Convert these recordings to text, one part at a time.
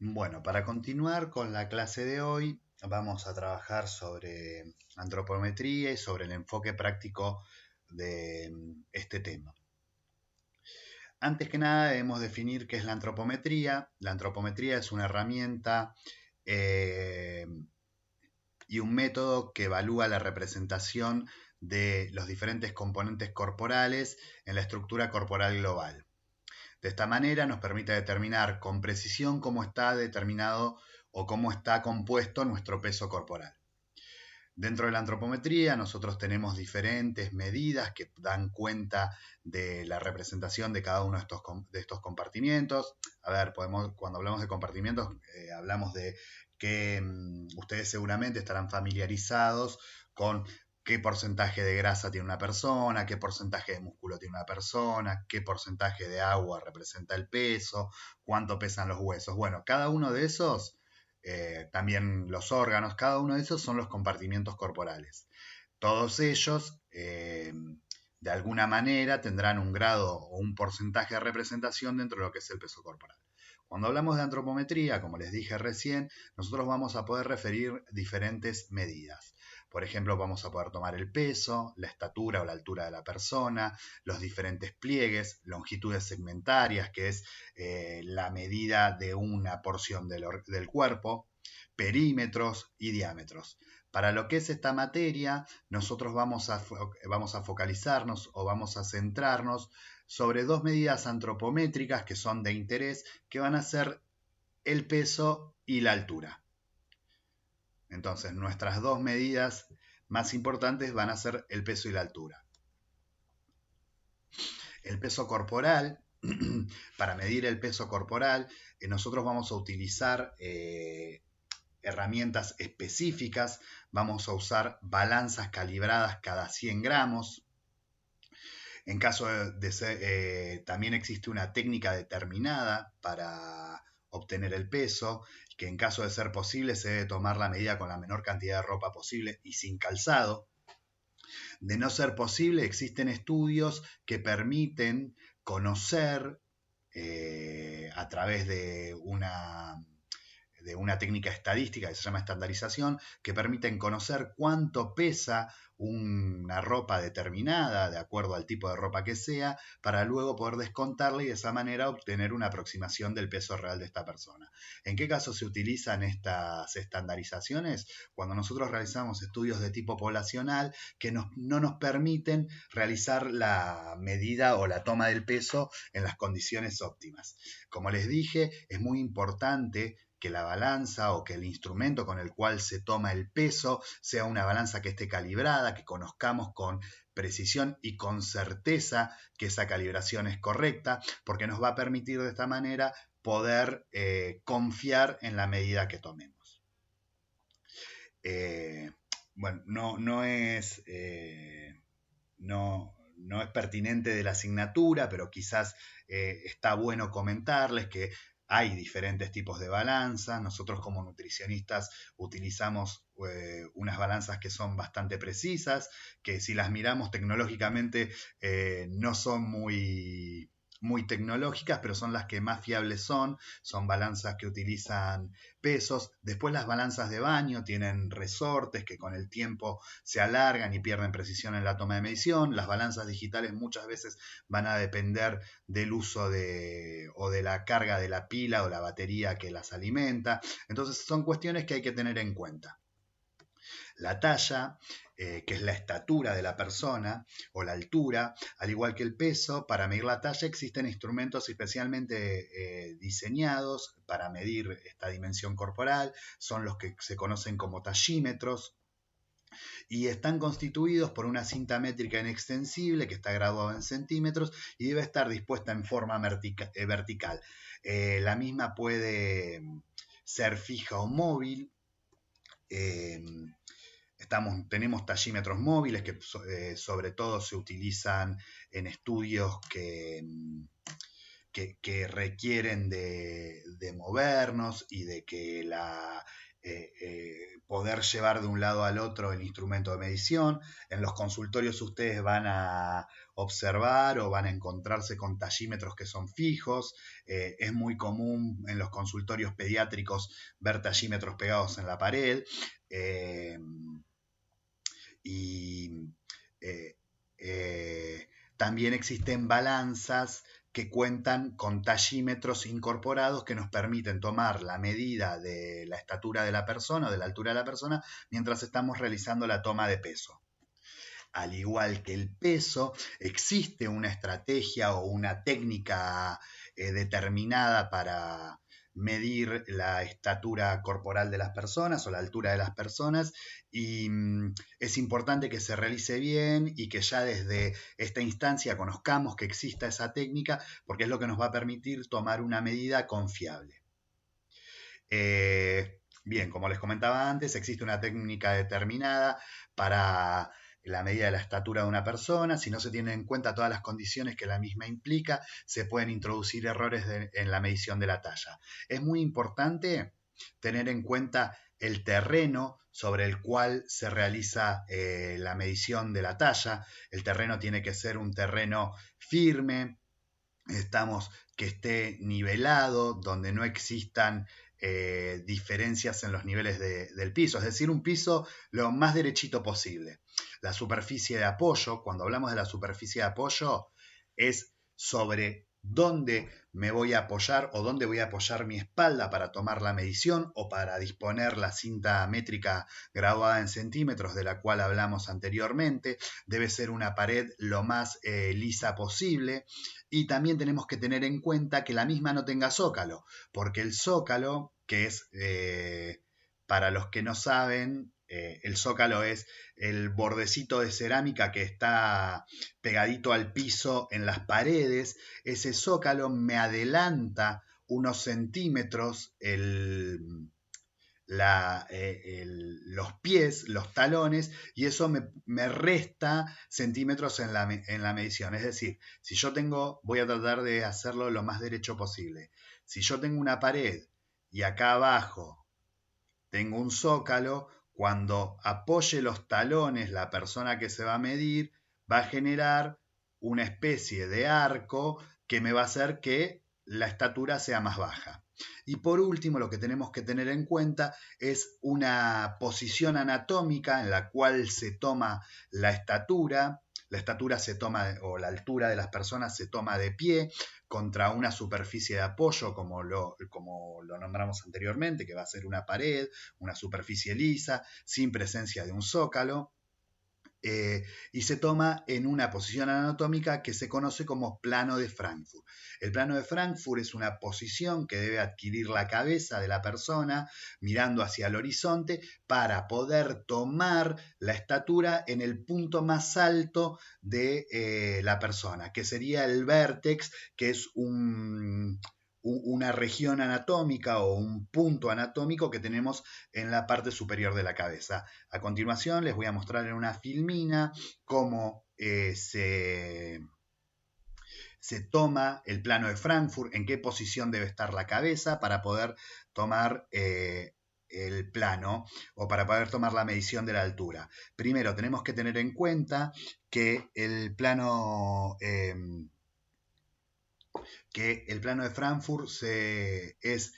Bueno, para continuar con la clase de hoy, vamos a trabajar sobre antropometría y sobre el enfoque práctico de este tema. Antes que nada, debemos definir qué es la antropometría. La antropometría es una herramienta eh, y un método que evalúa la representación de los diferentes componentes corporales en la estructura corporal global. De esta manera nos permite determinar con precisión cómo está determinado o cómo está compuesto nuestro peso corporal. Dentro de la antropometría nosotros tenemos diferentes medidas que dan cuenta de la representación de cada uno de estos compartimientos. A ver, cuando hablamos de compartimientos, hablamos de que ustedes seguramente estarán familiarizados con qué porcentaje de grasa tiene una persona, qué porcentaje de músculo tiene una persona, qué porcentaje de agua representa el peso, cuánto pesan los huesos. Bueno, cada uno de esos, también los órganos, cada uno de esos son los compartimientos corporales. Todos ellos, de alguna manera, tendrán un grado o un porcentaje de representación dentro de lo que es el peso corporal. Cuando hablamos de antropometría, como les dije recién, nosotros vamos a poder referir diferentes medidas. Por ejemplo, vamos a poder tomar el peso, la estatura o la altura de la persona, los diferentes pliegues, longitudes segmentarias, que es la medida de una porción del cuerpo, perímetros y diámetros. Para lo que es esta materia, nosotros vamos a focalizarnos o vamos a centrarnos sobre dos medidas antropométricas que son de interés, que van a ser el peso y la altura. Entonces, nuestras dos medidas más importantes van a ser el peso y la altura. El peso corporal, para medir el peso corporal, nosotros vamos a utilizar herramientas específicas, vamos a usar balanzas calibradas cada 100 gramos. En caso de ser, también existe una técnica determinada para obtener el peso, que en caso de ser posible se debe tomar la medida con la menor cantidad de ropa posible y sin calzado. De no ser posible, existen estudios que permiten conocer a través de una técnica estadística que se llama estandarización, que permiten conocer cuánto pesa una ropa determinada, de acuerdo al tipo de ropa que sea, para luego poder descontarla y de esa manera obtener una aproximación del peso real de esta persona. ¿En qué caso se utilizan estas estandarizaciones? Cuando nosotros realizamos estudios de tipo poblacional que no nos permiten realizar la medida o la toma del peso en las condiciones óptimas. Como les dije, es muy importante que la balanza o que el instrumento con el cual se toma el peso sea una balanza que esté calibrada, que conozcamos con precisión y con certeza que esa calibración es correcta, porque nos va a permitir de esta manera poder confiar en la medida que tomemos. Bueno, no es pertinente de la asignatura, pero quizás está bueno comentarles que hay diferentes tipos de balanzas. Nosotros como nutricionistas utilizamos unas balanzas que son bastante precisas, que si las miramos tecnológicamente no son muy tecnológicas, pero son las que más fiables son balanzas que utilizan pesos. Después las balanzas de baño tienen resortes que con el tiempo se alargan y pierden precisión en la toma de medición. Las balanzas digitales muchas veces van a depender del uso o de la carga de la pila o la batería que las alimenta. Entonces son cuestiones que hay que tener en cuenta. La talla, que es la estatura de la persona, o la altura, al igual que el peso, para medir la talla existen instrumentos especialmente diseñados para medir esta dimensión corporal, son los que se conocen como tallímetros, y están constituidos por una cinta métrica inextensible que está graduada en centímetros y debe estar dispuesta en forma vertical. La misma puede ser fija o móvil. Eh, tenemos tallímetros móviles que sobre todo se utilizan en estudios que requieren de movernos y de que poder llevar de un lado al otro el instrumento de medición. En los consultorios ustedes van a observar o van a encontrarse con tallímetros que son fijos. Es muy común en los consultorios pediátricos ver tallímetros pegados en la pared. Y también existen balanzas que cuentan con tallímetros incorporados que nos permiten tomar la medida de la estatura de la persona o de la altura de la persona mientras estamos realizando la toma de peso. Al igual que el peso, existe una estrategia o una técnica determinada para medir la estatura corporal de las personas o la altura de las personas, y es importante que se realice bien y que ya desde esta instancia conozcamos que exista esa técnica, porque es lo que nos va a permitir tomar una medida confiable. Bien, como les comentaba antes, existe una técnica determinada para la medida de la estatura de una persona. Si no se tienen en cuenta todas las condiciones que la misma implica, se pueden introducir errores en la medición de la talla. Es muy importante tener en cuenta el terreno sobre el cual se realiza la medición de la talla. El terreno tiene que ser un terreno firme, que esté nivelado, donde no existan diferencias en los niveles del piso, es decir, un piso lo más derechito posible. La superficie de apoyo, cuando hablamos de la superficie de apoyo, es sobre dónde me voy a apoyar o dónde voy a apoyar mi espalda para tomar la medición o para disponer la cinta métrica graduada en centímetros de la cual hablamos anteriormente. Debe ser una pared lo más lisa posible, y también tenemos que tener en cuenta que la misma no tenga zócalo, porque el zócalo, que es, para los que no saben, el zócalo es el bordecito de cerámica que está pegadito al piso en las paredes. Ese zócalo me adelanta unos centímetros los pies, los talones, y eso me resta centímetros en la medición. Es decir, si yo voy a tratar de hacerlo lo más derecho posible. Si yo tengo una pared y acá abajo tengo un zócalo, cuando apoye los talones la persona que se va a medir, va a generar una especie de arco que me va a hacer que la estatura sea más baja. Y por último, lo que tenemos que tener en cuenta es una posición anatómica en la cual se toma la estatura. La estatura se toma, o la altura de las personas se toma de pie contra una superficie de apoyo, como lo nombramos anteriormente, que va a ser una pared, una superficie lisa, sin presencia de un zócalo. Y se toma en una posición anatómica que se conoce como plano de Frankfurt. El plano de Frankfurt es una posición que debe adquirir la cabeza de la persona mirando hacia el horizonte para poder tomar la estatura en el punto más alto de la persona, que sería el vértex, que es una región anatómica o un punto anatómico que tenemos en la parte superior de la cabeza. A continuación les voy a mostrar en una filmina cómo se toma el plano de Frankfurt, en qué posición debe estar la cabeza para poder tomar el plano o para poder tomar la medición de la altura. Primero tenemos que tener en cuenta que el plano de Frankfurt es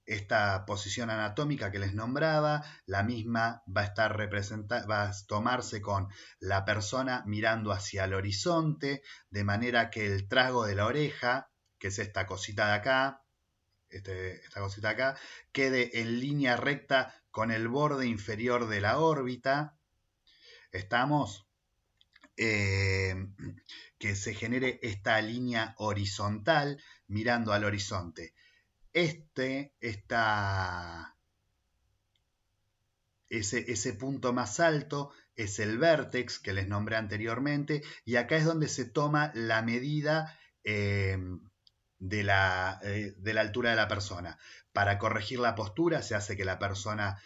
esta posición anatómica que les nombraba. La misma va a tomarse con la persona mirando hacia el horizonte, de manera que el trasgo de la oreja, que es esta cosita de acá, esta cosita de acá, quede en línea recta con el borde inferior de la órbita. ¿Estamos? Que se genere esta línea horizontal mirando al horizonte. Ese punto más alto es el vértex que les nombré anteriormente, y acá es donde se toma la medida de la altura de la persona. Para corregir la postura se hace que la persona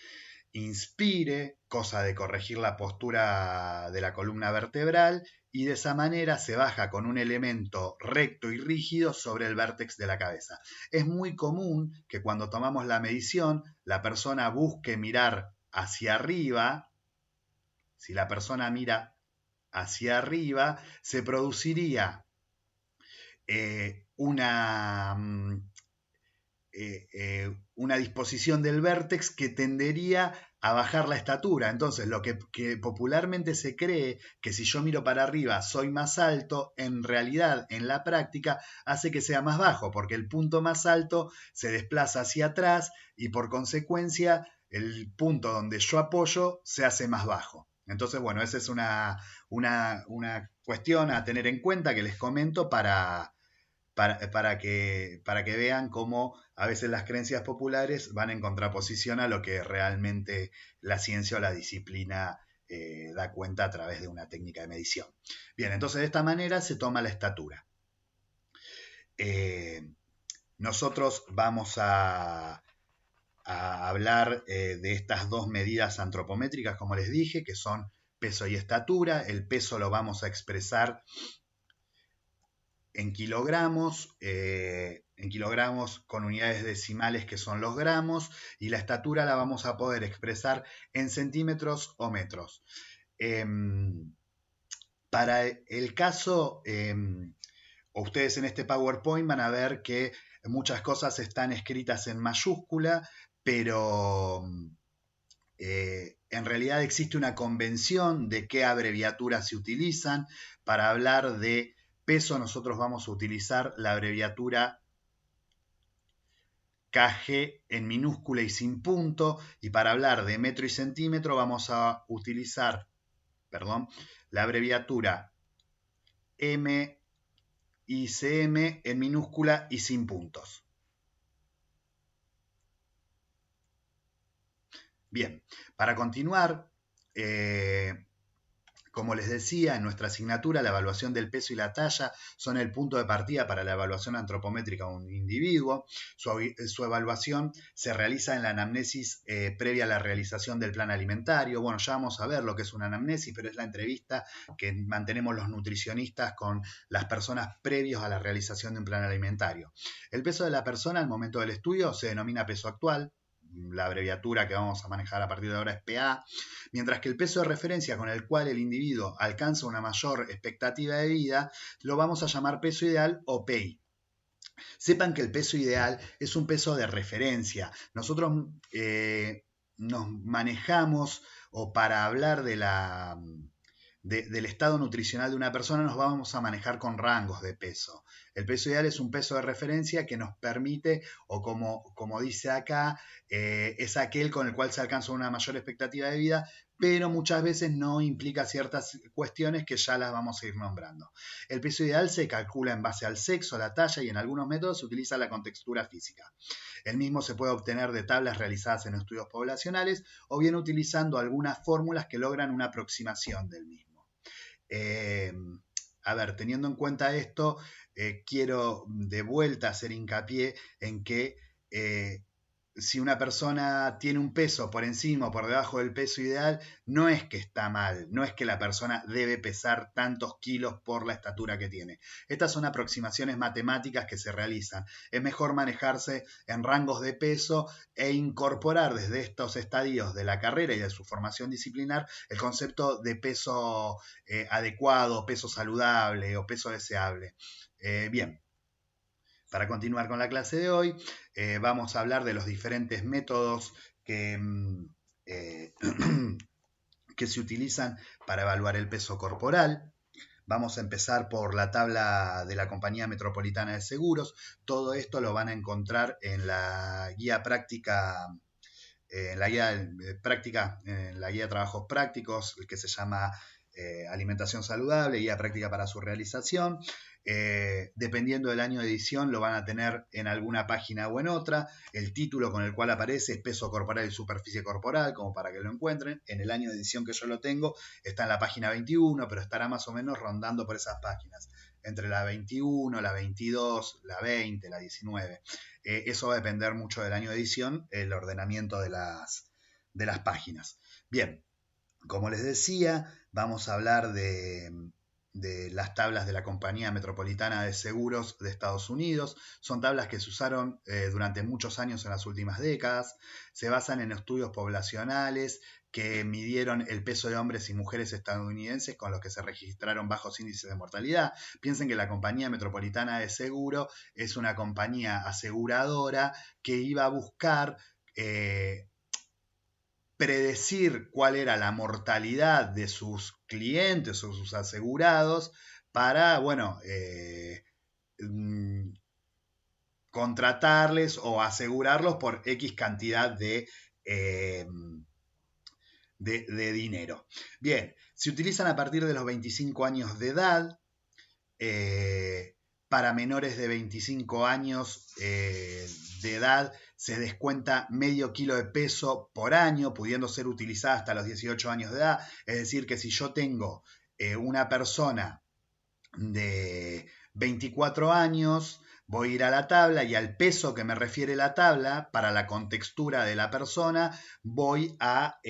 inspire, cosa de corregir la postura de la columna vertebral, y de esa manera se baja con un elemento recto y rígido sobre el vértex de la cabeza. Es muy común que cuando tomamos la medición, la persona busque mirar hacia arriba. Si la persona mira hacia arriba, se produciría una disposición del vértex que tendería a bajar la estatura. Entonces, lo que popularmente se cree que si yo miro para arriba soy más alto, en realidad, en la práctica, hace que sea más bajo, porque el punto más alto se desplaza hacia atrás y por consecuencia el punto donde yo apoyo se hace más bajo. Entonces, bueno, esa es una cuestión a tener en cuenta que les comento para que vean cómo a veces las creencias populares van en contraposición a lo que realmente la ciencia o la disciplina da cuenta a través de una técnica de medición. Bien, entonces de esta manera se toma la estatura. Nosotros vamos a hablar de estas dos medidas antropométricas, como les dije, que son peso y estatura. El peso lo vamos a expresar en kilogramos con unidades decimales que son los gramos, y la estatura la vamos a poder expresar en centímetros o metros. Para el caso, ustedes en este PowerPoint van a ver que muchas cosas están escritas en mayúscula, pero en realidad existe una convención de qué abreviaturas se utilizan. Para hablar de peso, nosotros vamos a utilizar la abreviatura KG en minúscula y sin punto, y para hablar de metro y centímetro vamos a utilizar, la abreviatura MICM en minúscula y sin puntos. Bien, para continuar, como les decía, en nuestra asignatura la evaluación del peso y la talla son el punto de partida para la evaluación antropométrica de un individuo. Su evaluación se realiza en la anamnesis previa a la realización del plan alimentario. Bueno, ya vamos a ver lo que es una anamnesis, pero es la entrevista que mantenemos los nutricionistas con las personas previos a la realización de un plan alimentario. El peso de la persona al momento del estudio se denomina peso actual. La abreviatura que vamos a manejar a partir de ahora es PA, mientras que el peso de referencia con el cual el individuo alcanza una mayor expectativa de vida lo vamos a llamar peso ideal o PI. Sepan que el peso ideal es un peso de referencia. Nosotros nos manejamos, o para hablar del estado nutricional de una persona, nos vamos a manejar con rangos de peso. El peso ideal es un peso de referencia que nos permite, o como dice acá, es aquel con el cual se alcanza una mayor expectativa de vida, pero muchas veces no implica ciertas cuestiones que ya las vamos a ir nombrando. El peso ideal se calcula en base al sexo, la talla, y en algunos métodos se utiliza la contextura física. El mismo se puede obtener de tablas realizadas en estudios poblacionales o bien utilizando algunas fórmulas que logran una aproximación del mismo. Teniendo en cuenta esto, quiero de vuelta hacer hincapié en que si una persona tiene un peso por encima o por debajo del peso ideal, no es que está mal, no es que la persona debe pesar tantos kilos por la estatura que tiene. Estas son aproximaciones matemáticas que se realizan. Es mejor manejarse en rangos de peso e incorporar desde estos estadios de la carrera y de su formación disciplinar el concepto de peso adecuado, peso saludable o peso deseable. Bien. Para continuar con la clase de hoy, vamos a hablar de los diferentes métodos que se utilizan para evaluar el peso corporal. Vamos a empezar por la tabla de la Compañía Metropolitana de Seguros. Todo esto lo van a encontrar en la guía práctica, en la guía de trabajos prácticos, que se llama Alimentación Saludable, guía práctica para su realización. Dependiendo del año de edición lo van a tener en alguna página o en otra. El título con el cual aparece es peso corporal y superficie corporal, como para que lo encuentren. En el año de edición que yo lo tengo está en la página 21, pero estará más o menos rondando por esas páginas, entre la 21, la 22, la 20, la 19. Eso va a depender mucho del año de edición, el ordenamiento de las de las páginas. Bien, como les decía, vamos a hablar de las tablas de la Compañía Metropolitana de Seguros de Estados Unidos. Son tablas que se usaron durante muchos años en las últimas décadas. Se basan en estudios poblacionales que midieron el peso de hombres y mujeres estadounidenses con los que se registraron bajos índices de mortalidad. Piensen que la Compañía Metropolitana de Seguro es una compañía aseguradora que iba a buscar predecir cuál era la mortalidad de sus clientes o sus asegurados para, bueno, contratarles o asegurarlos por X cantidad de dinero. Bien, se utilizan a partir de los 25 años de edad. Para menores de 25 años de edad se descuenta medio kilo de peso por año, pudiendo ser utilizada hasta los 18 años de edad. Es decir, que si yo tengo una persona de 24 años, voy a ir a la tabla y al peso que me refiere la tabla, para la contextura de la persona, voy a,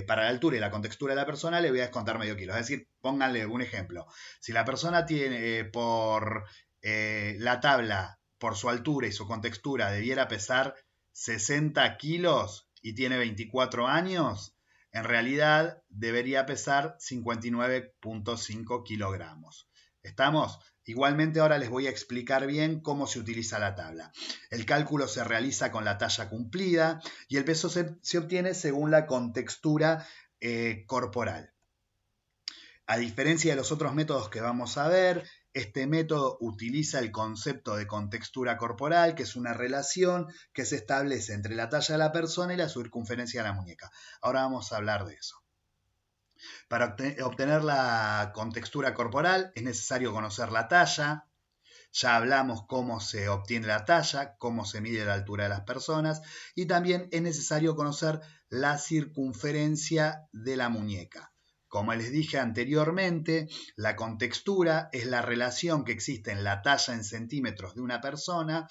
para la altura y la contextura de la persona, le voy a descontar medio kilo. Es decir, pónganle un ejemplo. Si la persona tiene por la tabla, por su altura y su contextura, debiera pesar 60 kilos y tiene 24 años, en realidad debería pesar 59.5 kilogramos. ¿Estamos? Igualmente ahora les voy a explicar bien cómo se utiliza la tabla. El cálculo se realiza con la talla cumplida y el peso se obtiene según la contextura corporal. A diferencia de los otros métodos que vamos a ver, este método utiliza el concepto de contextura corporal, que es una relación que se establece entre la talla de la persona y la circunferencia de la muñeca. Ahora vamos a hablar de eso. Para obtener la contextura corporal es necesario conocer la talla. Ya hablamos cómo se obtiene la talla, cómo se mide la altura de las personas y también es necesario conocer la circunferencia de la muñeca. Como les dije anteriormente, la contextura es la relación que existe en la talla en centímetros de una persona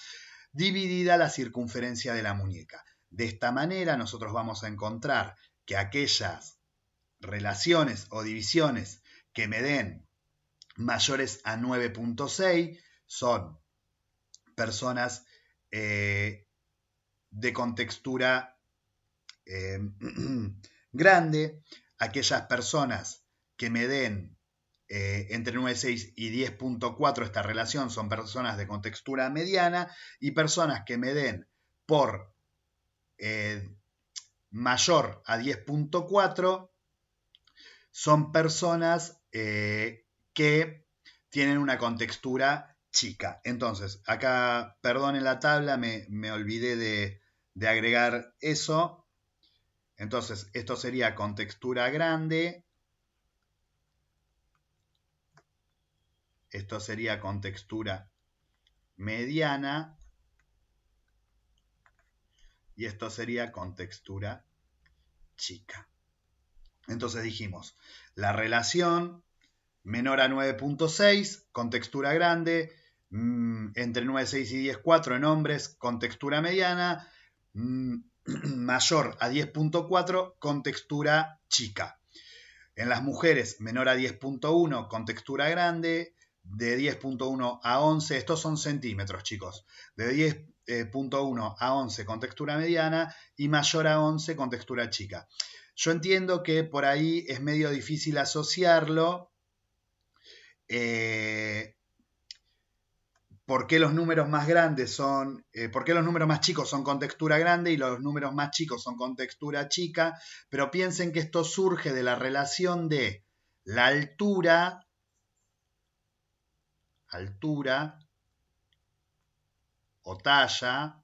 dividida la circunferencia de la muñeca. De esta manera nosotros vamos a encontrar que aquellas relaciones o divisiones que me den mayores a 9.6 son personas de contextura grande. Aquellas personas que me den entre 9.6 y 10.4 esta relación son personas de contextura mediana, y personas que me den por mayor a 10.4 son personas que tienen una contextura chica. Entonces, acá, perdonen la tabla, me olvidé de agregar eso. Entonces, esto sería contextura grande. Esto sería contextura mediana. Y esto sería contextura chica. Entonces dijimos, la relación menor a 9.6, contextura grande, entre 9.6 y 10.4 en hombres, contextura mediana, mayor a 10.4, contextura chica. En las mujeres, menor a 10.1, contextura grande, de 10.1 a 11, estos son centímetros, chicos, de 10.1 a 11, contextura mediana, y mayor a 11, contextura chica. Yo entiendo que por ahí es medio difícil asociarlo. ¿Por qué los números más grandes son, por qué los números más chicos son contextura grande y los números más chicos son contextura chica? Pero piensen que esto surge de la relación de la altura o talla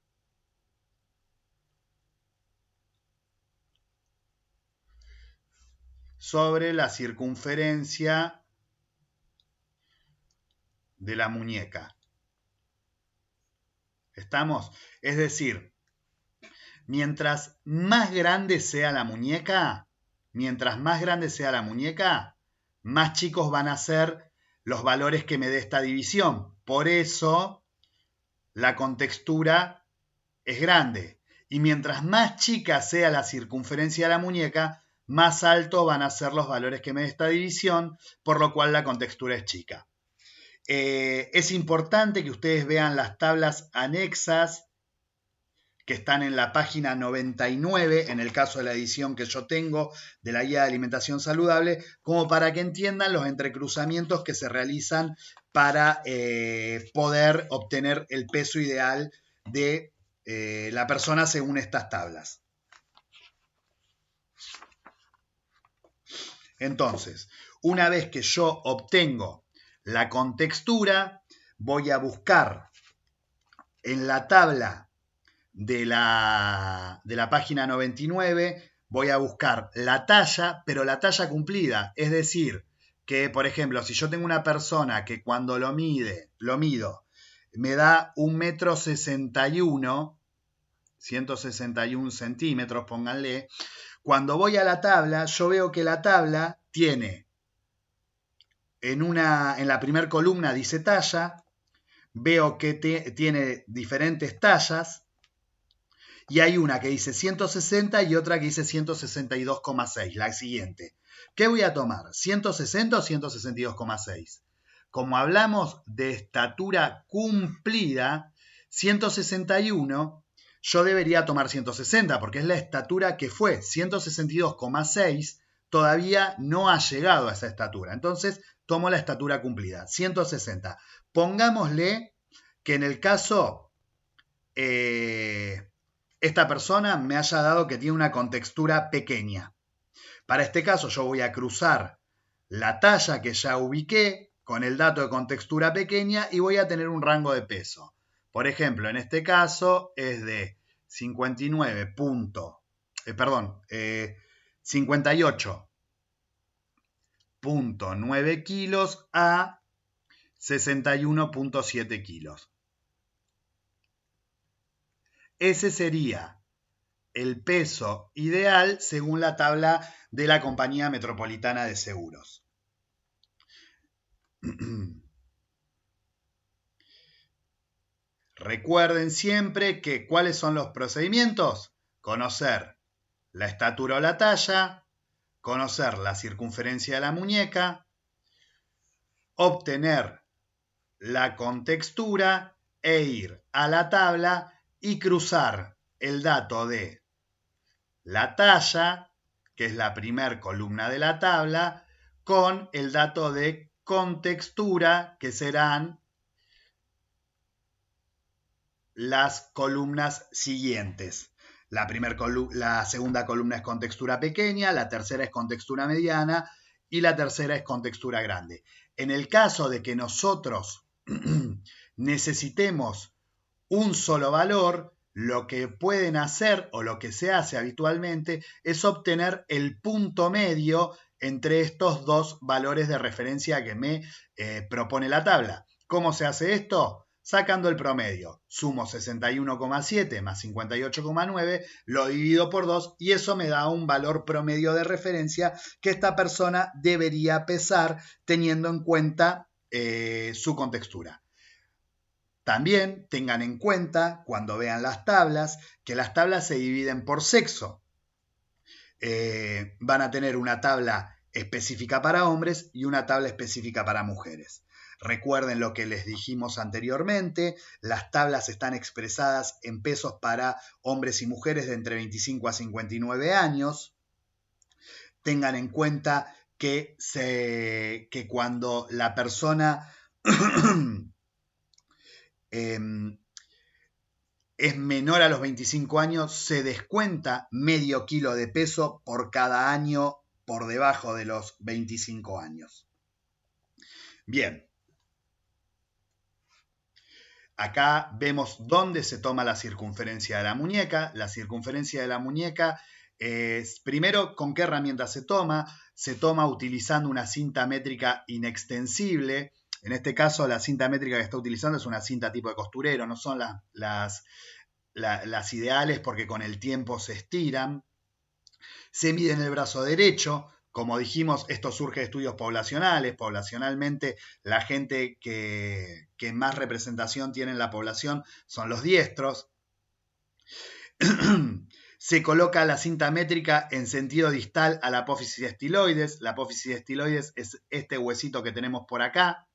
sobre la circunferencia de la muñeca. ¿Estamos? Es decir, mientras más grande sea la muñeca, más chicos van a ser los valores que me dé esta división. Por eso la contextura es grande. Y mientras más chica sea la circunferencia de la muñeca, más alto van a ser los valores que me dé esta división, por lo cual la contextura es chica. Es importante que ustedes vean las tablas anexas que están en la página 99, en el caso de la edición que yo tengo de la guía de alimentación saludable, como para que entiendan los entrecruzamientos que se realizan para poder obtener el peso ideal de la persona según estas tablas. Entonces, una vez que yo obtengo la contextura, voy a buscar en la tabla de la página 99, voy a buscar la talla, pero la talla cumplida. Es decir, que, por ejemplo, si yo tengo una persona que cuando lo mido, me da 1,61 m, 161 centímetros, pónganle. Cuando voy a la tabla, yo veo que la tabla tiene, en la primera columna dice talla, veo que tiene diferentes tallas, y hay una que dice 160 y otra que dice 162,6, la siguiente. ¿Qué voy a tomar? ¿160 o 162,6? Como hablamos de estatura cumplida, 161, yo debería tomar 160 porque es la estatura que fue. 162,6 todavía no ha llegado a esa estatura. Entonces, tomo la estatura cumplida, 160. Pongámosle que en el caso esta persona me haya dado que tiene una contextura pequeña. Para este caso yo voy a cruzar la talla que ya ubiqué con el dato de contextura pequeña y voy a tener un rango de peso. Por ejemplo, en este caso es de 58,9 kilos a 61,7 kilos. Ese sería el peso ideal según la tabla de la Compañía Metropolitana de Seguros. Recuerden siempre que ¿cuáles son los procedimientos? Conocer la estatura o la talla, conocer la circunferencia de la muñeca, obtener la contextura e ir a la tabla y cruzar el dato de la talla, que es la primera columna de la tabla, con el dato de contextura, que serán las columnas siguientes. La segunda columna es contextura pequeña, la tercera es contextura mediana y la tercera es contextura grande. En el caso de que nosotros necesitemos un solo valor, lo que pueden hacer o lo que se hace habitualmente es obtener el punto medio entre estos dos valores de referencia que me propone la tabla. ¿Cómo se hace esto? Sacando el promedio. Sumo 61,7 más 58,9, lo divido por 2 y eso me da un valor promedio de referencia que esta persona debería pesar teniendo en cuenta su contextura. También tengan en cuenta, cuando vean las tablas, que las tablas se dividen por sexo. Van a tener una tabla específica para hombres y una tabla específica para mujeres. Recuerden lo que les dijimos anteriormente, las tablas están expresadas en pesos para hombres y mujeres de entre 25 a 59 años. Tengan en cuenta que cuando la persona es menor a los 25 años, se descuenta medio kilo de peso por cada año por debajo de los 25 años. Bien. Acá vemos dónde se toma la circunferencia de la muñeca. La circunferencia de la muñeca es, primero, ¿con qué herramienta se toma? Se toma utilizando una cinta métrica inextensible. En este caso, la cinta métrica que está utilizando es una cinta tipo de costurero, no son las ideales porque con el tiempo se estiran. Se mide en el brazo derecho. Como dijimos, esto surge de estudios poblacionales. Poblacionalmente, la gente que más representación tiene en la población son los diestros. Se coloca la cinta métrica en sentido distal a la apófisis estiloides. La apófisis estiloides es este huesito que tenemos por acá.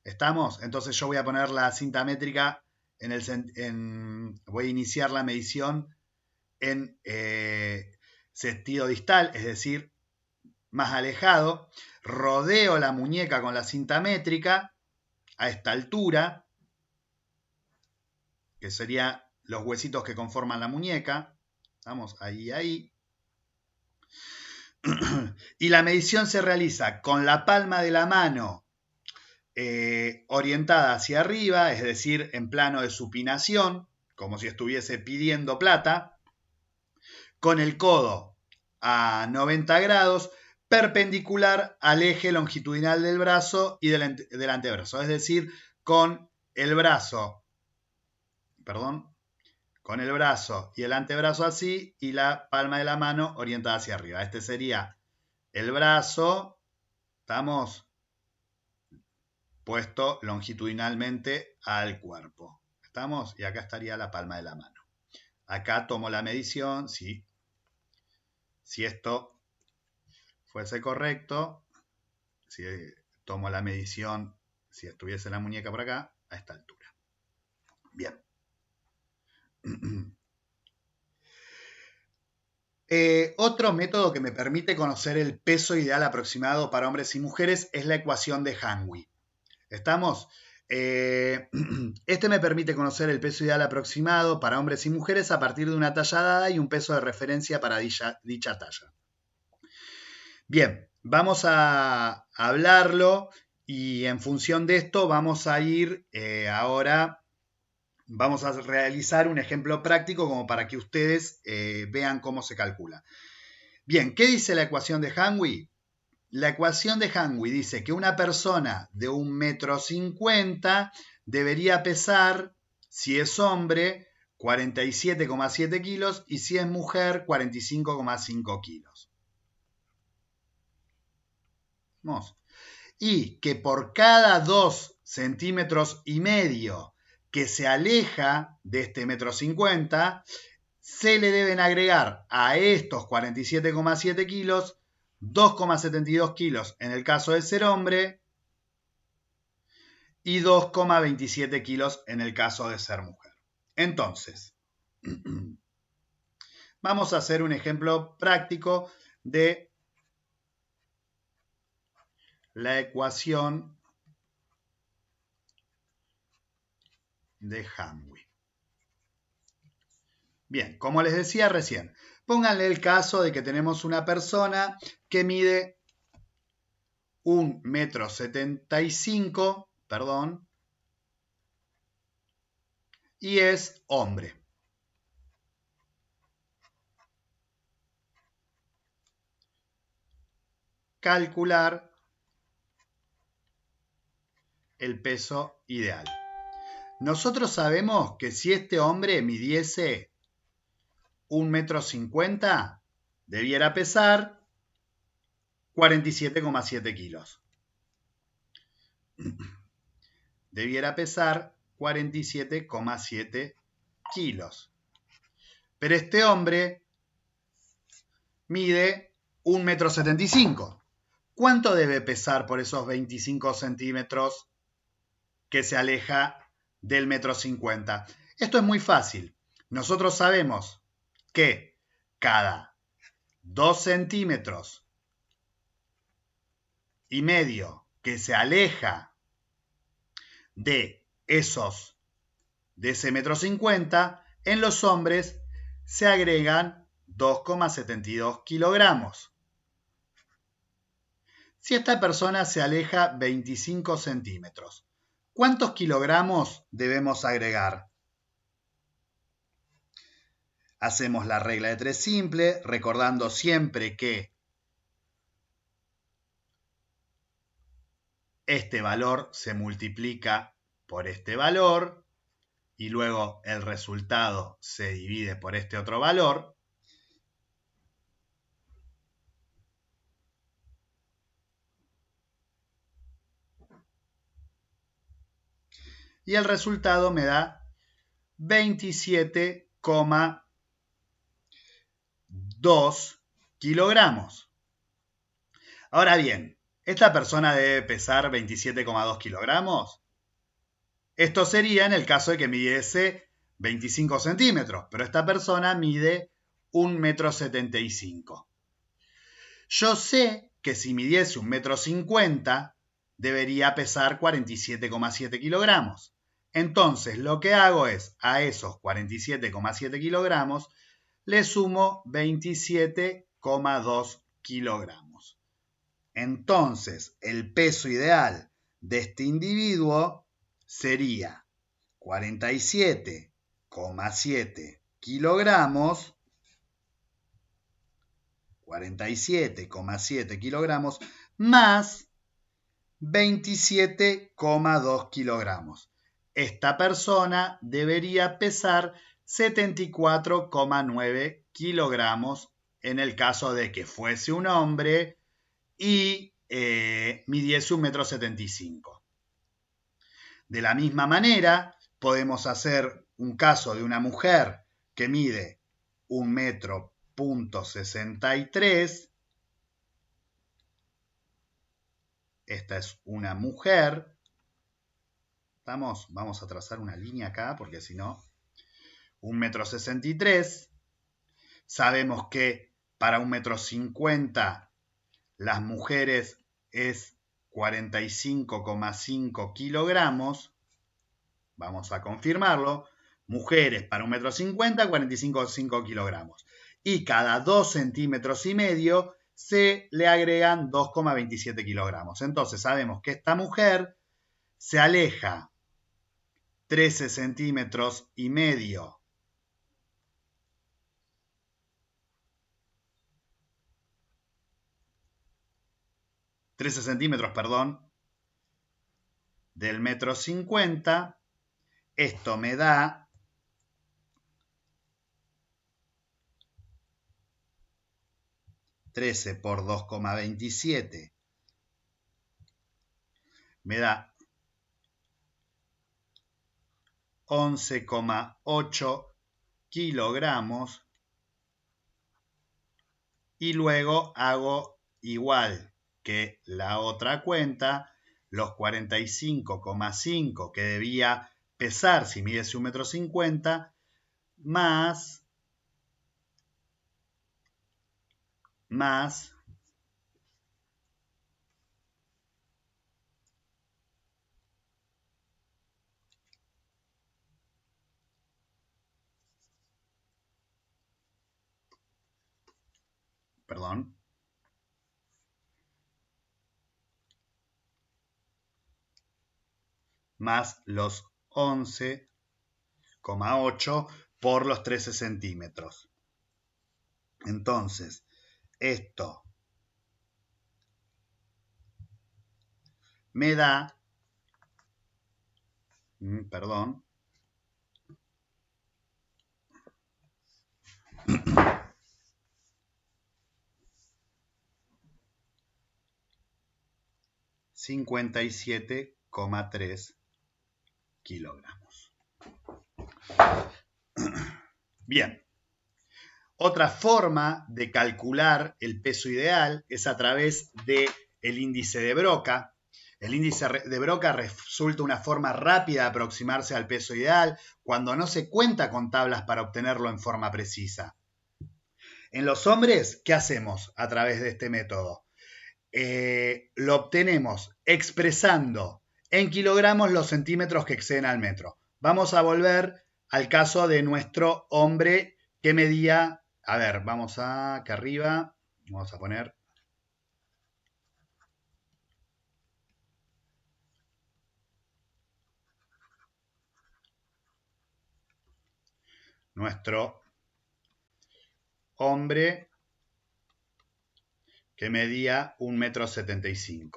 ¿Estamos? Entonces yo voy a poner la cinta métrica voy a iniciar la medición en sentido distal, es decir, más alejado. Rodeo la muñeca con la cinta métrica a esta altura, que serían los huesitos que conforman la muñeca. Vamos, ahí. Y la medición se realiza con la palma de la mano orientada hacia arriba, es decir, en plano de supinación, como si estuviese pidiendo plata, con el codo a 90 grados, perpendicular al eje longitudinal del brazo y del antebrazo, es decir, con el brazo y el antebrazo así y la palma de la mano orientada hacia arriba. Este sería el brazo, estamos puesto longitudinalmente al cuerpo. ¿Estamos? Y acá estaría la palma de la mano. Acá tomo la medición, si esto fuese correcto, si tomo la medición, si estuviese la muñeca por acá, a esta altura. Bien. Otro método que me permite conocer el peso ideal aproximado para hombres y mujeres es la ecuación de Hanway. ¿Estamos? Este me permite conocer el peso ideal aproximado para hombres y mujeres a partir de una talla dada y un peso de referencia para dicha talla. Bien, vamos a hablarlo y en función de esto vamos a ir ahora, vamos a realizar un ejemplo práctico como para que ustedes vean cómo se calcula. Bien, ¿qué dice la ecuación de Hanway? La ecuación de Hanway dice que una persona de 1,50 m debería pesar, si es hombre, 47,7 kilos y si es mujer, 45,5 kilos. Y que por cada 2,5 centímetros que se aleja de este 1,50 m, se le deben agregar a estos 47,7 kilos 2,72 kilos en el caso de ser hombre y 2,27 kilos en el caso de ser mujer. Entonces, vamos a hacer un ejemplo práctico de la ecuación de Hanway. Bien, como les decía recién, pónganle el caso de que tenemos una persona que mide 1,75 m, y es hombre. Calcular el peso ideal. Nosotros sabemos que si este hombre midiese 1,50 m, debiera pesar 47,7 kilos. Debiera pesar 47,7 kilos. Pero este hombre mide 1,75 m. ¿Cuánto debe pesar por esos 25 centímetros que se aleja del 1,50 m? Esto es muy fácil. Nosotros sabemos que cada 2,5 centímetros que se aleja de ese 1,50 m, en los hombres se agregan 2,72 kilogramos. Si esta persona se aleja 25 centímetros, ¿cuántos kilogramos debemos agregar? Hacemos la regla de 3 simple, recordando siempre que este valor se multiplica por este valor y luego el resultado se divide por este otro valor. Y el resultado me da 27,5 2 kilogramos. Ahora bien, ¿esta persona debe pesar 27,2 kilogramos? Esto sería en el caso de que midiese 25 centímetros, pero esta persona mide 1,75 m. Yo sé que si midiese 1,50 m, debería pesar 47,7 kilogramos. Entonces, lo que hago es, a esos 47,7 kilogramos, le sumo 27,2 kilogramos. Entonces, el peso ideal de este individuo sería 47,7 kilogramos, 47,7 kilogramos más 27,2 kilogramos. Esta persona debería pesar 74,9 kilogramos en el caso de que fuese un hombre y midiese 1,75 m. De la misma manera, podemos hacer un caso de una mujer que mide 1,63 m. Esta es una mujer. Vamos a trazar una línea acá porque si no, 1,63 m. Sabemos que para 1,50 m las mujeres es 45,5 kilogramos. Vamos a confirmarlo. Mujeres para 1,50 m, 45,5 kilogramos. Y cada 2,5 centímetros se le agregan 2,27 kilogramos. Entonces sabemos que esta mujer se aleja 13,5 centímetros 13 centímetros, del 1,50 m. Esto me da 13 por 2,27. Me da 11,8 kilogramos. Y luego hago igual que la otra cuenta, los 45,5 que debía pesar si midiese 1,50 m, más los 11,8 por los 13 centímetros. Entonces, esto me da, 57,3 kilogramos. Bien. Otra forma de calcular el peso ideal es a través del índice de Broca. El índice de Broca resulta una forma rápida de aproximarse al peso ideal cuando no se cuenta con tablas para obtenerlo en forma precisa. En los hombres, ¿qué hacemos a través de este método? Lo obtenemos expresando en kilogramos los centímetros que exceden al metro. Vamos a volver al caso de nuestro hombre que medía, vamos acá arriba, vamos a poner nuestro hombre que medía 1,75 m.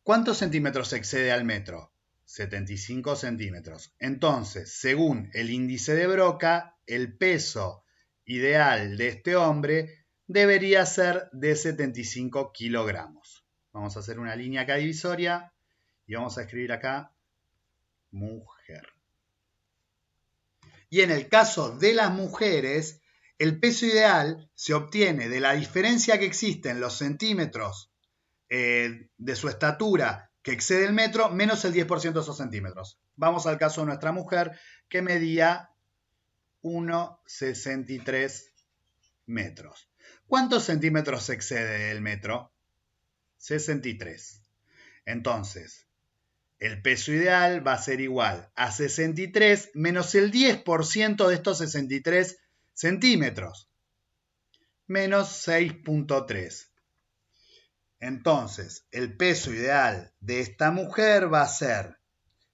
¿Cuántos centímetros excede al metro? 75 centímetros. Entonces, según el índice de Broca, el peso ideal de este hombre debería ser de 75 kilogramos. Vamos a hacer una línea acá divisoria y vamos a escribir acá mujer. Y en el caso de las mujeres, El peso ideal se obtiene de la diferencia que existe en los centímetros de su estatura que excede el metro menos el 10% de esos centímetros. Vamos al caso de nuestra mujer que medía 1,63 metros. ¿Cuántos centímetros excede el metro? 63. Entonces, el peso ideal va a ser igual a 63 menos el 10% de estos 63 centímetros, menos 6,3. Entonces, el peso ideal de esta mujer va a ser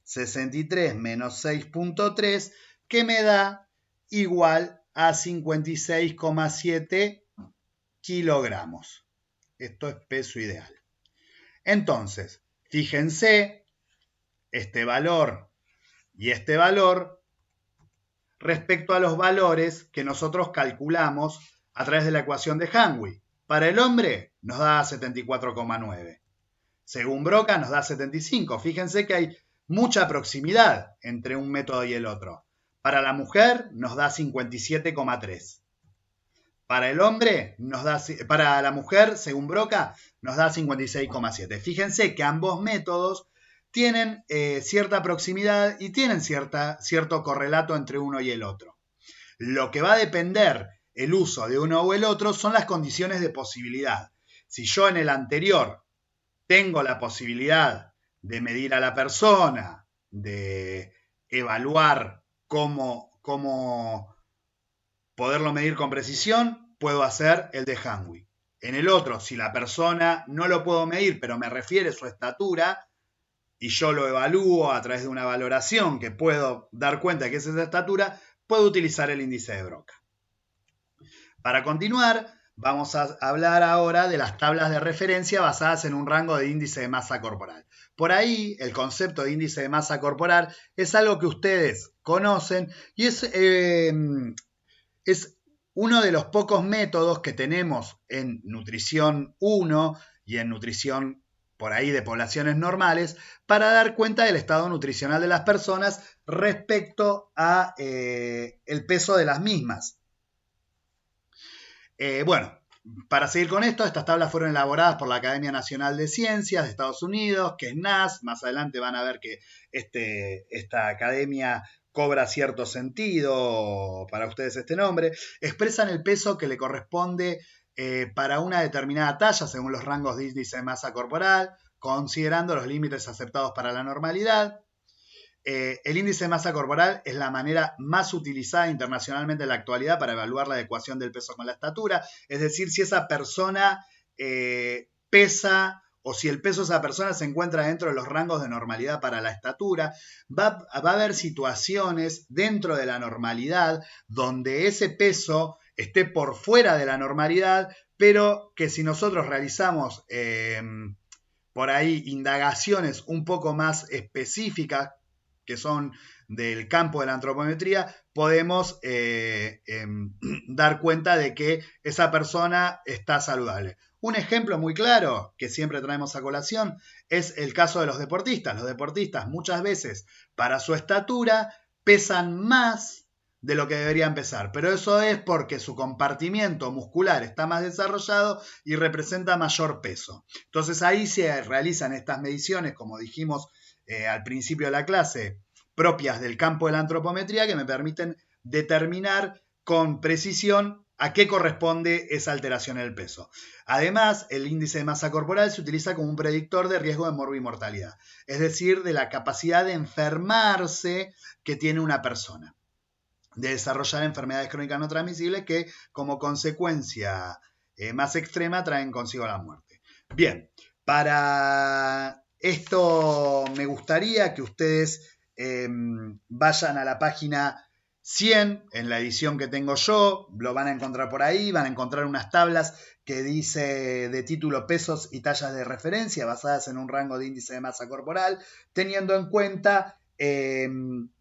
63 menos 6,3, que me da igual a 56,7 kilogramos. Esto es peso ideal. Entonces, fíjense, este valor y este valor respecto a los valores que nosotros calculamos a través de la ecuación de Hanway. Para el hombre nos da 74,9. Según Broca nos da 75. Fíjense que hay mucha proximidad entre un método y el otro. Para la mujer nos da 57,3. Para el hombre, para la mujer, según Broca, nos da 56,7. Fíjense que ambos métodos tienen cierta proximidad y tienen cierto correlato entre uno y el otro. Lo que va a depender el uso de uno o el otro son las condiciones de posibilidad. Si yo en el anterior tengo la posibilidad de medir a la persona, de evaluar cómo poderlo medir con precisión, puedo hacer el de Hanway. En el otro, si la persona no lo puedo medir, pero me refiere su estatura, y yo lo evalúo a través de una valoración que puedo dar cuenta de que es esa estatura, puedo utilizar el índice de Broca. Para continuar, vamos a hablar ahora de las tablas de referencia basadas en un rango de índice de masa corporal. Por ahí, el concepto de índice de masa corporal es algo que ustedes conocen y es uno de los pocos métodos que tenemos en nutrición 1 y en nutrición por ahí de poblaciones normales para dar cuenta del estado nutricional de las personas respecto a el peso de las mismas. Bueno, para seguir con esto, estas tablas fueron elaboradas por la Academia Nacional de Ciencias de Estados Unidos, que es NAS. Más adelante van a ver que esta academia cobra cierto sentido para ustedes este nombre. Expresan el peso que le corresponde para una determinada talla según los rangos de índice de masa corporal, considerando los límites aceptados para la normalidad. El índice de masa corporal es la manera más utilizada internacionalmente en la actualidad para evaluar la adecuación del peso con la estatura, es decir, si esa persona pesa o si el peso de esa persona se encuentra dentro de los rangos de normalidad para la estatura. Va a haber situaciones dentro de la normalidad donde ese peso esté por fuera de la normalidad, pero que si nosotros realizamos por ahí indagaciones un poco más específicas, que son del campo de la antropometría, podemos dar cuenta de que esa persona está saludable. Un ejemplo muy claro que siempre traemos a colación es el caso de los deportistas. Los deportistas muchas veces para su estatura pesan más de lo que deberían pesar, pero eso es porque su compartimiento muscular está más desarrollado y representa mayor peso. Entonces ahí se realizan estas mediciones, como dijimos al principio de la clase, propias del campo de la antropometría, que me permiten determinar con precisión a qué corresponde esa alteración en el peso. Además, el índice de masa corporal se utiliza como un predictor de riesgo de morbimortalidad, es decir, de la capacidad de enfermarse que tiene una persona, de desarrollar enfermedades crónicas no transmisibles que, como consecuencia más extrema, traen consigo la muerte. Bien, para esto me gustaría que ustedes vayan a la página 100, en la edición que tengo yo, lo van a encontrar por ahí, van a encontrar unas tablas que dice de título pesos y tallas de referencia basadas en un rango de índice de masa corporal, teniendo en cuenta el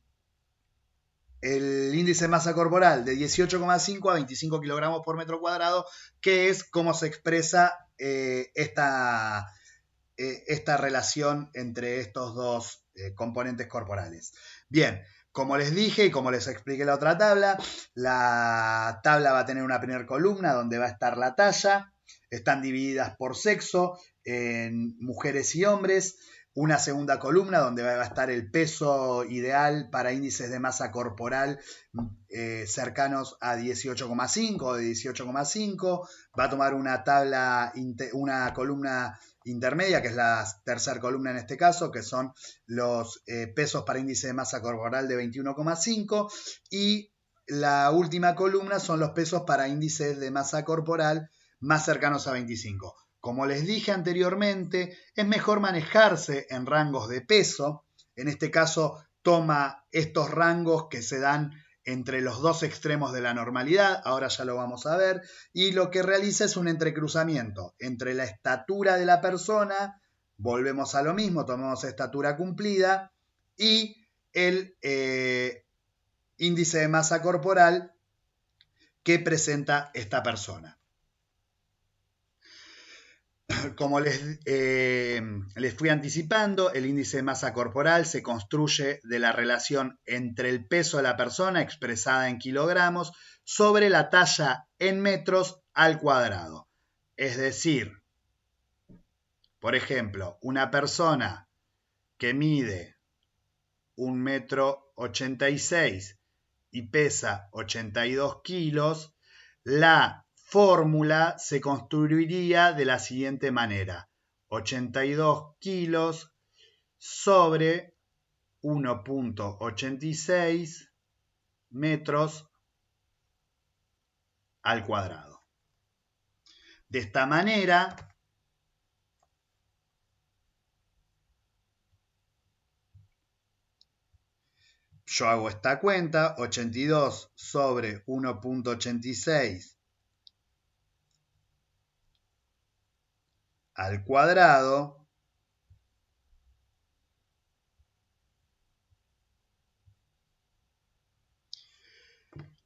índice de masa corporal de 18,5 a 25 kilogramos por metro cuadrado, que es cómo se expresa esta relación entre estos dos componentes corporales. Bien, Como les dije y como les expliqué en la tabla va a tener una primera columna donde va a estar la talla, están divididas por sexo, en mujeres y hombres, una segunda columna donde va a estar el peso ideal para índices de masa corporal cercanos a 18,5 o de 18,5, va a tomar una columna intermedia, que es la tercera columna en este caso, que son los pesos para índice de masa corporal de 21,5 y la última columna son los pesos para índices de masa corporal más cercanos a 25. Como les dije anteriormente, es mejor manejarse en rangos de peso. En este caso, toma estos rangos que se dan entre los dos extremos de la normalidad, ahora ya lo vamos a ver, y lo que realiza es un entrecruzamiento entre la estatura de la persona, volvemos a lo mismo, tomamos estatura cumplida, y el índice de masa corporal que presenta esta persona. Como les fui anticipando, el índice de masa corporal se construye de la relación entre el peso de la persona expresada en kilogramos sobre la talla en metros al cuadrado. Es decir, por ejemplo, una persona que mide 1,86 m y pesa 82 kilos, la fórmula se construiría de la siguiente manera: 82 kilos sobre 1,86 metros al cuadrado. De esta manera, yo hago esta cuenta: 82 sobre 1,86 al cuadrado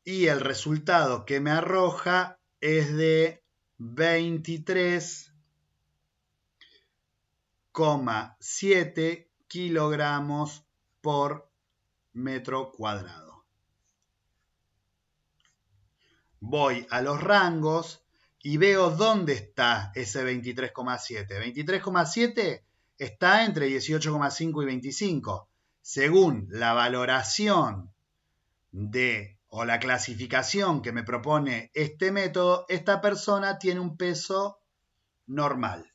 y el resultado que me arroja es de 23,7 kilogramos por metro cuadrado. Voy a los rangos y veo dónde está ese 23,7. 23,7 está entre 18,5 y 25. Según la valoración o la clasificación que me propone este método, esta persona tiene un peso normal.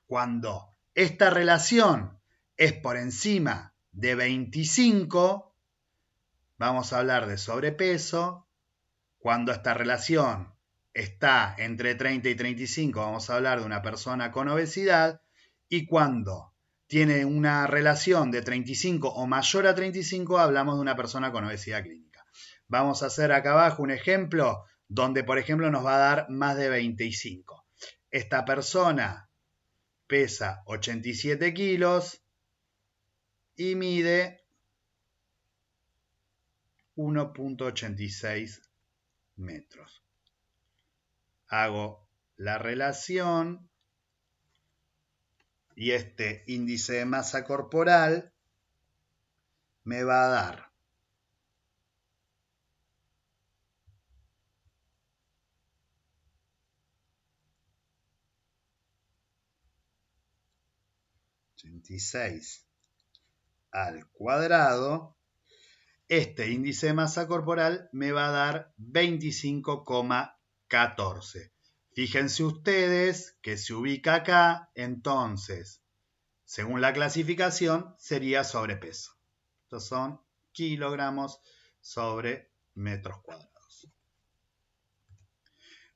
Cuando esta relación es por encima de 25, vamos a hablar de sobrepeso. Cuando esta relación está entre 30 y 35, vamos a hablar de una persona con obesidad. Y cuando tiene una relación de 35 o mayor a 35, hablamos de una persona con obesidad clínica. Vamos a hacer acá abajo un ejemplo donde, por ejemplo, nos va a dar más de 25. Esta persona pesa 87 kilos y mide 1,86 metros. Hago la relación y este índice de masa corporal me va a dar 86 al cuadrado. Este índice de masa corporal me va a dar 25,14. Fíjense ustedes que se ubica acá, entonces, según la clasificación, sería sobrepeso. Estos son kilogramos sobre metros cuadrados.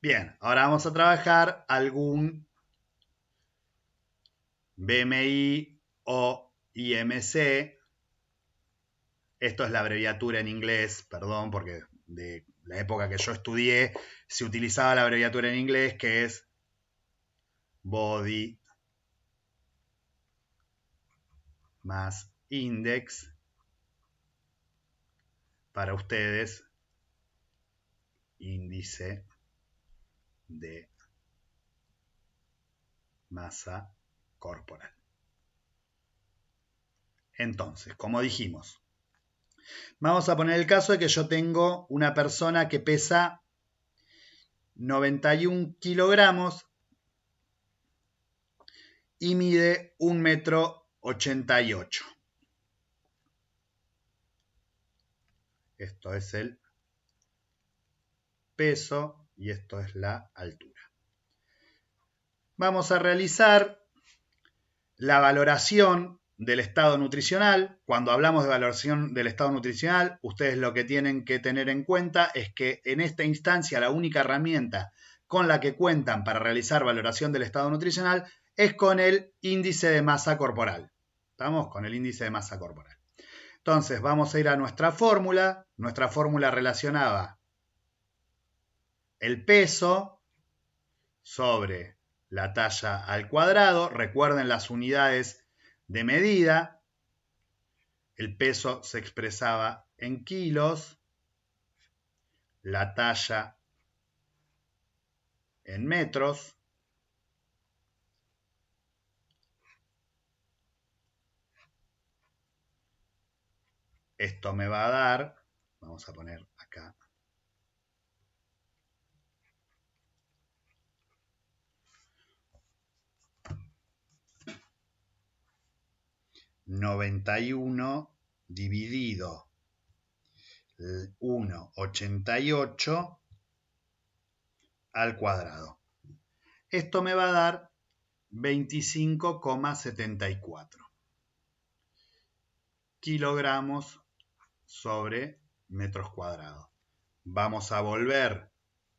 Bien, ahora vamos a trabajar algún BMI o IMC. Esto es la abreviatura en inglés, perdón, porque de la época que yo estudié se utilizaba la abreviatura en inglés, que es Body Mass Index. Para ustedes, índice de masa corporal. Entonces, como dijimos, Vamos a poner el caso de que yo tengo una persona que pesa 91 kilogramos y mide 1,88 m. Esto es el peso y esto es la altura. Vamos a realizar la valoración del estado nutricional. Cuando hablamos de valoración del estado nutricional, ustedes lo que tienen que tener en cuenta es que en esta instancia la única herramienta con la que cuentan para realizar valoración del estado nutricional es con el índice de masa corporal. ¿Estamos? Con el índice de masa corporal. Entonces vamos a ir a nuestra fórmula. Nuestra fórmula relacionaba el peso sobre la talla al cuadrado. Recuerden las unidades de medida. El peso se expresaba en kilos, la talla en metros. Esto me va a dar, vamos a poner acá, 91 dividido 1,88 al cuadrado. Esto me va a dar 25,74 kilogramos sobre metros cuadrados. Vamos a volver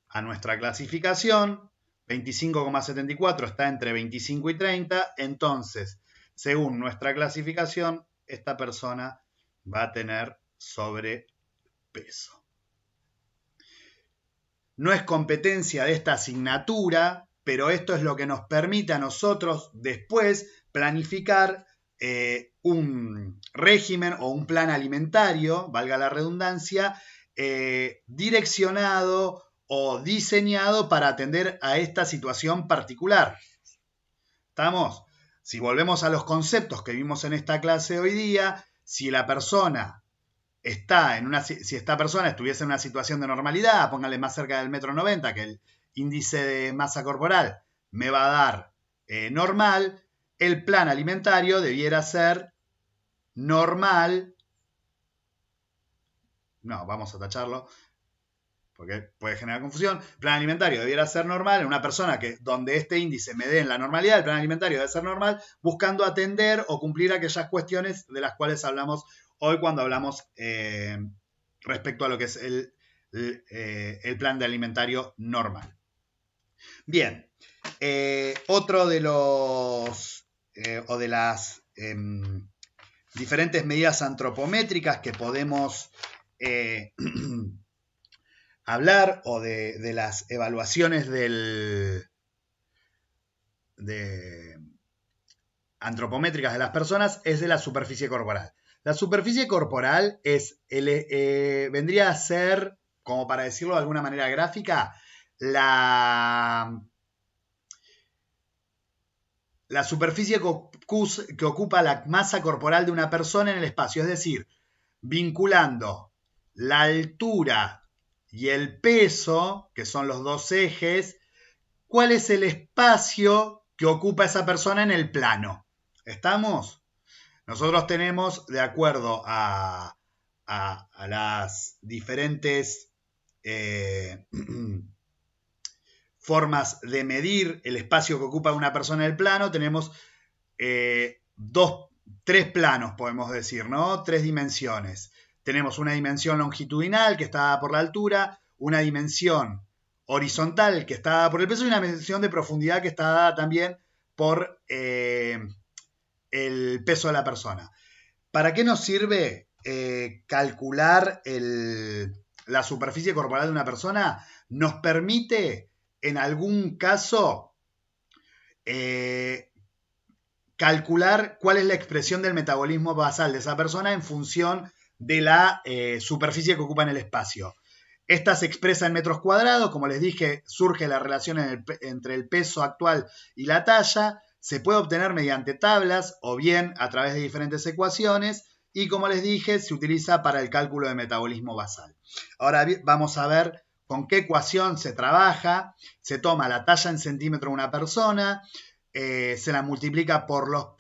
a nuestra clasificación. 25,74 está entre 25 y 30. Entonces, según nuestra clasificación, esta persona va a tener sobrepeso. No es competencia de esta asignatura, pero esto es lo que nos permite a nosotros después planificar un régimen o un plan alimentario, valga la redundancia, direccionado o diseñado para atender a esta situación particular. ¿Estamos? Si volvemos a los conceptos que vimos en esta clase hoy día, si esta persona estuviese en una situación de normalidad, póngale más cerca del 1,90 m, que el índice de masa corporal me va a dar normal, el plan alimentario debiera ser normal. No, vamos a tacharlo porque puede generar confusión. El plan alimentario debiera ser normal en una persona donde este índice me dé en la normalidad. El plan alimentario debe ser normal, buscando atender o cumplir aquellas cuestiones de las cuales hablamos hoy cuando hablamos respecto a lo que es el plan de alimentario normal. Bien, otro de los o de las diferentes medidas antropométricas que podemos hablar, o de las evaluaciones antropométricas de las personas, es de la superficie corporal. La superficie corporal vendría a ser, como para decirlo de alguna manera gráfica, la superficie que ocupa la masa corporal de una persona en el espacio, es decir, vinculando la altura y el peso, que son los dos ejes, ¿cuál es el espacio que ocupa esa persona en el plano? ¿Estamos? Nosotros tenemos, de acuerdo a las diferentes formas de medir el espacio que ocupa una persona en el plano, tenemos tres planos, podemos decir, ¿no? Tres dimensiones. Tenemos una dimensión longitudinal que está dada por la altura, una dimensión horizontal que está dada por el peso y una dimensión de profundidad que está dada también por el peso de la persona. ¿Para qué nos sirve calcular la superficie corporal de una persona? Nos permite, en algún caso, calcular cuál es la expresión del metabolismo basal de esa persona en función de la superficie que ocupa en el espacio. Esta se expresa en metros cuadrados. Como les dije, surge la relación entre el peso actual y la talla. Se puede obtener mediante tablas o bien a través de diferentes ecuaciones, y como les dije, se utiliza para el cálculo de metabolismo basal. Ahora vamos a ver con qué ecuación se trabaja. Se toma la talla en centímetro de una persona, se la multiplica por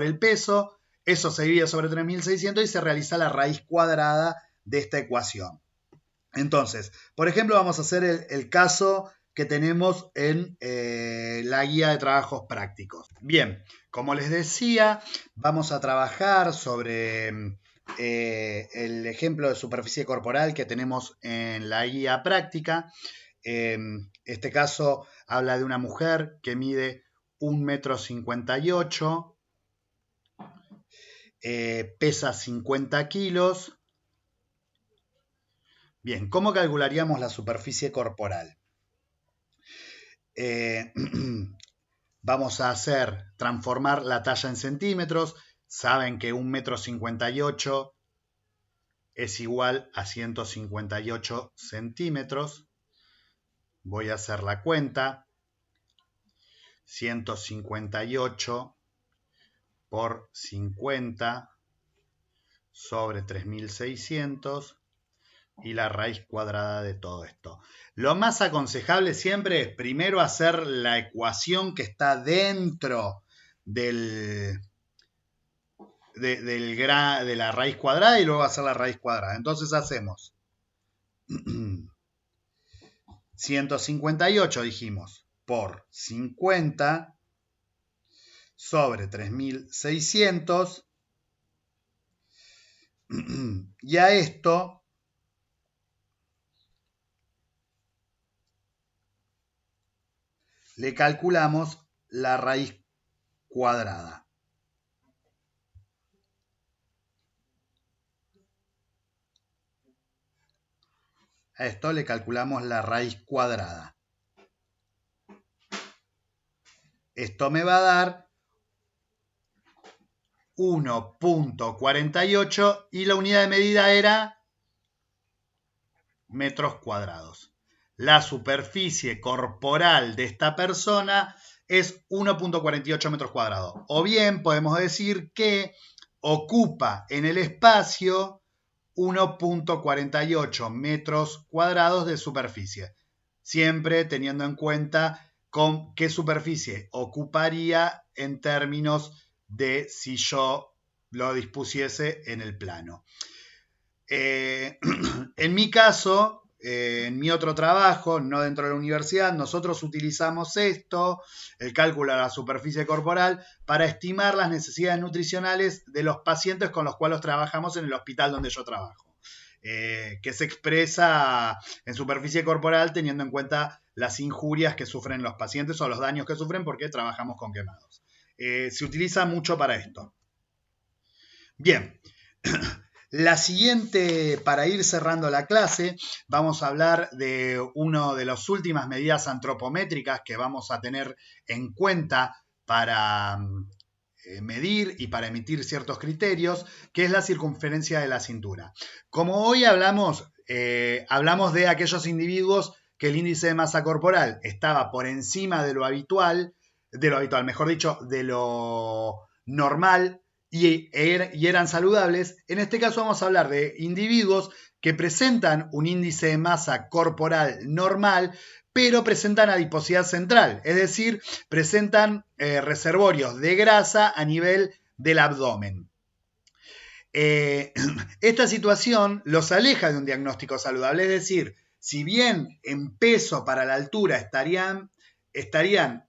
el peso, eso se divide sobre 3.600 y se realiza la raíz cuadrada de esta ecuación. Entonces, por ejemplo, vamos a hacer el caso que tenemos en la guía de trabajos prácticos. Bien, como les decía, vamos a trabajar sobre el ejemplo de superficie corporal que tenemos en la guía práctica. Este caso habla de una mujer que mide 1,58 m, pesa 50 kilos. Bien, ¿cómo calcularíamos la superficie corporal? Vamos a transformar la talla en centímetros. Saben que 1,58 m es igual a 158 centímetros. Voy a hacer la cuenta. 158 por 50 sobre 3.600 y la raíz cuadrada de todo esto. Lo más aconsejable siempre es primero hacer la ecuación que está dentro de la raíz cuadrada y luego hacer la raíz cuadrada. Entonces hacemos 158, dijimos, por 50 sobre 3.600 y a esto le calculamos la raíz cuadrada. A esto le calculamos la raíz cuadrada. Esto me va a dar 1,48 y la unidad de medida era metros cuadrados. La superficie corporal de esta persona es 1,48 metros cuadrados. O bien podemos decir que ocupa en el espacio 1,48 metros cuadrados de superficie. Siempre teniendo en cuenta con qué superficie ocuparía en términos de si yo lo dispusiese en el plano. En mi caso, en mi otro trabajo, no dentro de la universidad, nosotros utilizamos esto, el cálculo de la superficie corporal, para estimar las necesidades nutricionales de los pacientes con los cuales trabajamos en el hospital donde yo trabajo, que se expresa en superficie corporal teniendo en cuenta las injurias que sufren los pacientes o los daños que sufren porque trabajamos con quemados. Se utiliza mucho para esto. Bien. La siguiente, para ir cerrando la clase, vamos a hablar de una de las últimas medidas antropométricas que vamos a tener en cuenta para medir y para emitir ciertos criterios, que es la circunferencia de la cintura. Como hoy hablamos de aquellos individuos que el índice de masa corporal estaba por encima de lo habitual, mejor dicho, de lo normal, y eran saludables. En este caso vamos a hablar de individuos que presentan un índice de masa corporal normal, pero presentan adiposidad central, es decir, presentan reservorios de grasa a nivel del abdomen. Esta situación los aleja de un diagnóstico saludable, es decir, si bien en peso para la altura estarían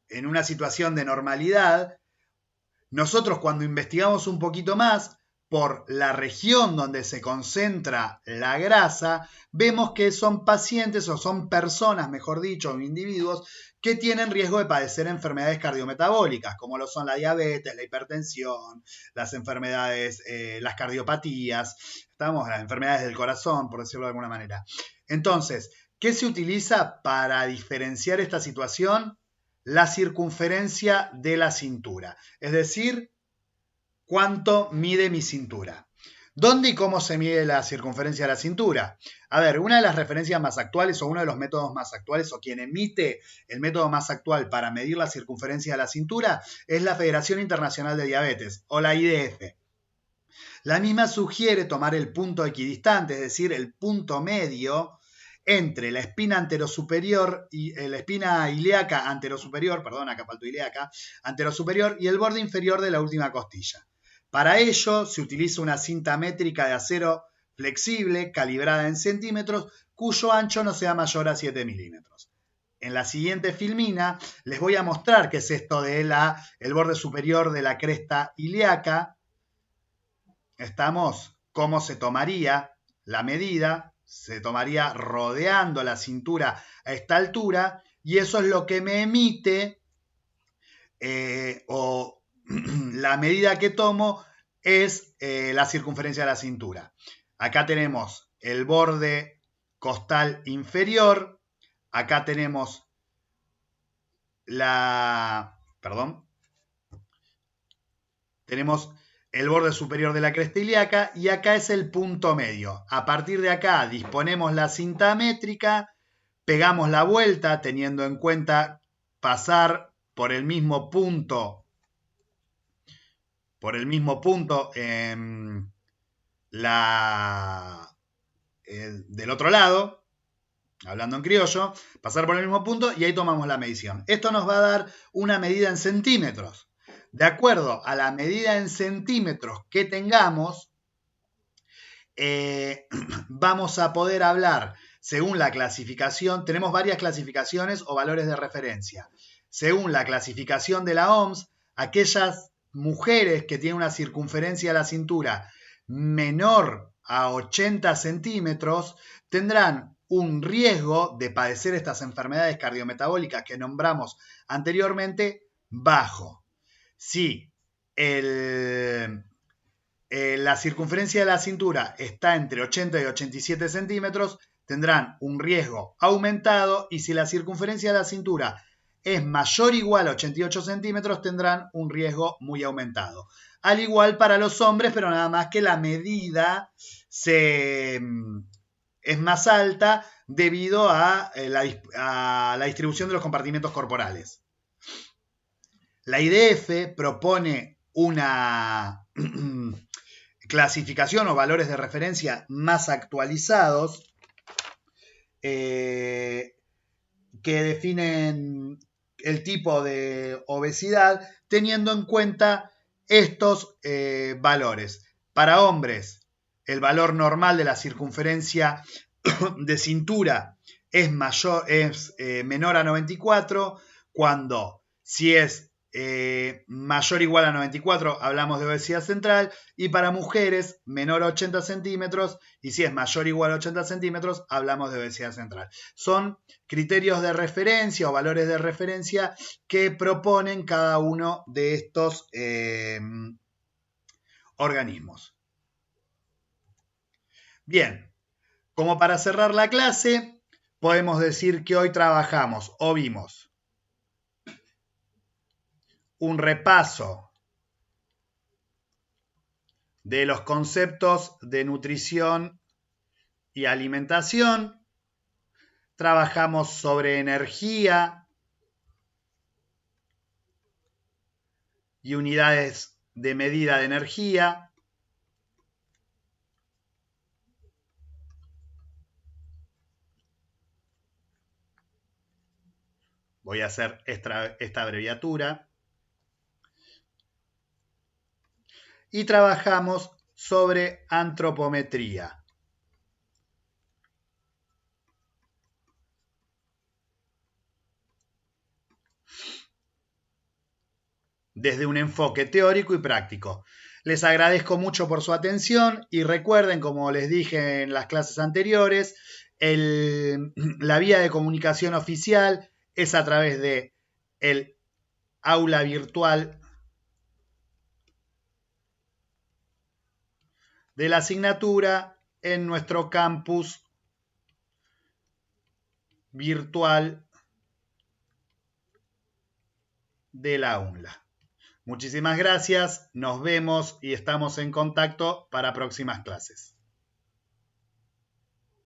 en una situación de normalidad, nosotros cuando investigamos un poquito más por la región donde se concentra la grasa, vemos que son pacientes o son personas, mejor dicho, individuos que tienen riesgo de padecer enfermedades cardiometabólicas, como lo son la diabetes, la hipertensión, las enfermedades, las cardiopatías, las enfermedades del corazón, por decirlo de alguna manera. Entonces, ¿qué se utiliza para diferenciar esta situación? La circunferencia de la cintura, es decir, cuánto mide mi cintura. ¿Dónde y cómo se mide la circunferencia de la cintura? A ver, una de las referencias más actuales o uno de los métodos más actuales o quien emite el método más actual para medir la circunferencia de la cintura es la Federación Internacional de Diabetes o la IDF. La misma sugiere tomar el punto equidistante, es decir, el punto medio entre la espina anterosuperior y la espina ilíaca anterosuperior, perdón, acá faltó ilíaca, anterosuperior y el borde inferior de la última costilla. Para ello se utiliza una cinta métrica de acero flexible calibrada en centímetros cuyo ancho no sea mayor a 7 milímetros. En la siguiente filmina les voy a mostrar qué es esto de el borde superior de la cresta ilíaca. Cómo se tomaría la medida, se tomaría rodeando la cintura a esta altura y eso es lo que me emite o la medida que tomo es la circunferencia de la cintura. Acá tenemos el borde costal inferior, acá tenemos tenemos el borde superior de la cresta ilíaca y acá es el punto medio. A partir de acá disponemos la cinta métrica, pegamos la vuelta teniendo en cuenta pasar por el mismo punto del otro lado, hablando en criollo, pasar por el mismo punto y ahí tomamos la medición. Esto nos va a dar una medida en centímetros. De acuerdo a la medida en centímetros que tengamos, vamos a poder hablar según la clasificación. Tenemos varias clasificaciones o valores de referencia. Según la clasificación de la OMS, aquellas mujeres que tienen una circunferencia de la cintura menor a 80 centímetros tendrán un riesgo de padecer estas enfermedades cardiometabólicas que nombramos anteriormente bajo. Si la circunferencia de la cintura está entre 80 y 87 centímetros, tendrán un riesgo aumentado y si la circunferencia de la cintura es mayor o igual a 88 centímetros, tendrán un riesgo muy aumentado. Al igual para los hombres, pero nada más que la medida es más alta debido a la distribución de los compartimentos corporales. La IDF propone una clasificación o valores de referencia más actualizados que definen el tipo de obesidad teniendo en cuenta estos valores. Para hombres, el valor normal de la circunferencia de cintura es menor a 94, cuando si es mayor o igual a 94 hablamos de obesidad central, y para mujeres menor a 80 centímetros y si es mayor o igual a 80 centímetros hablamos de obesidad central. Son criterios de referencia o valores de referencia que proponen cada uno de estos organismos. Bien, como para cerrar la clase podemos decir que hoy trabajamos o vimos un repaso de los conceptos de nutrición y alimentación. Trabajamos sobre energía y unidades de medida de energía. Voy a hacer esta abreviatura. Y trabajamos sobre antropometría. Desde un enfoque teórico y práctico. Les agradezco mucho por su atención y recuerden, como les dije en las clases anteriores, la vía de comunicación oficial es a través de el aula virtual de la asignatura en nuestro campus virtual de la UNLA. Muchísimas gracias, nos vemos y estamos en contacto para próximas clases.